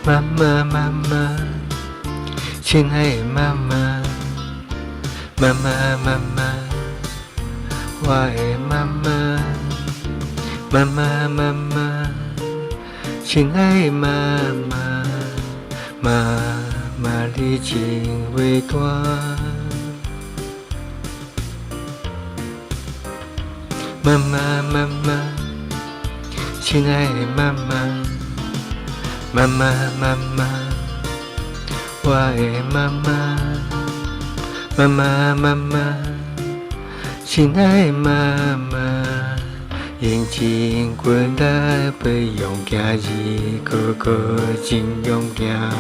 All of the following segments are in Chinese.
妈妈，妈妈，亲爱的妈妈，妈妈，妈妈，我的妈妈，妈妈，妈妈，亲爱的妈妈，妈妈你真伟大。妈妈，妈妈，亲爱的妈妈，妈妈，妈妈，我的妈妈，妈妈，妈妈，亲爱的妈妈，用尽滚来培养今日哥哥真勇敢。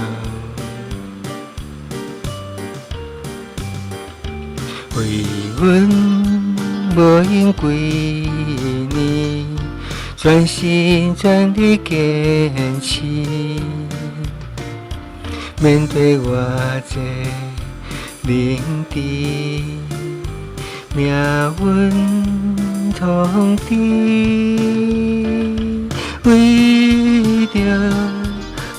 为阮无用几年，全心全力坚持，面对我这领地，命运通知，为着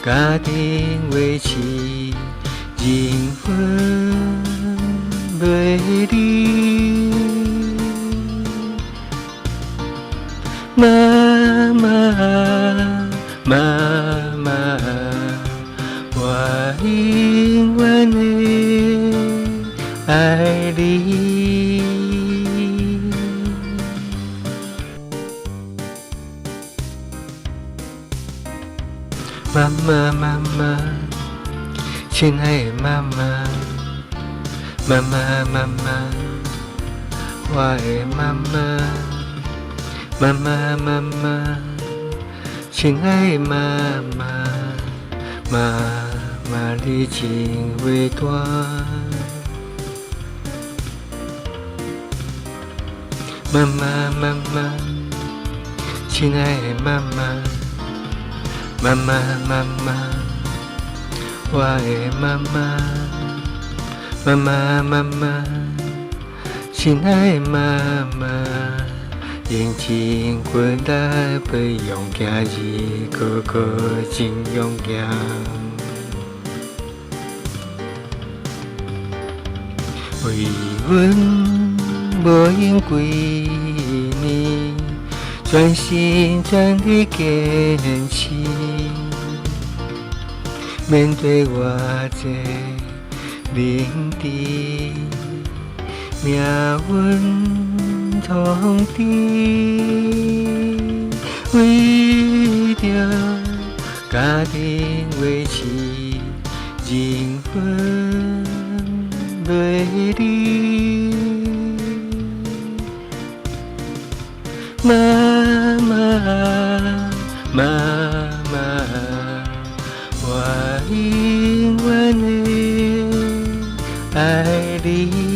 家庭维持，人分袂离。妈妈，妈妈，我永远会爱你。妈妈，妈妈，亲爱的妈妈，妈妈，妈妈，我的妈妈。妈妈，妈妈，亲爱的妈妈，妈妈你真伟大。妈妈，妈妈，亲爱的妈妈，妈妈，妈妈，我的妈妈，妈妈，妈妈，亲爱的妈妈。用尽滚来培养今日哥哥真勇敢。为阮无用几年，全心全力坚持，面对我这领地，命运通知，为着家庭维持，人分袂离。妈妈，妈妈，我永远会爱你。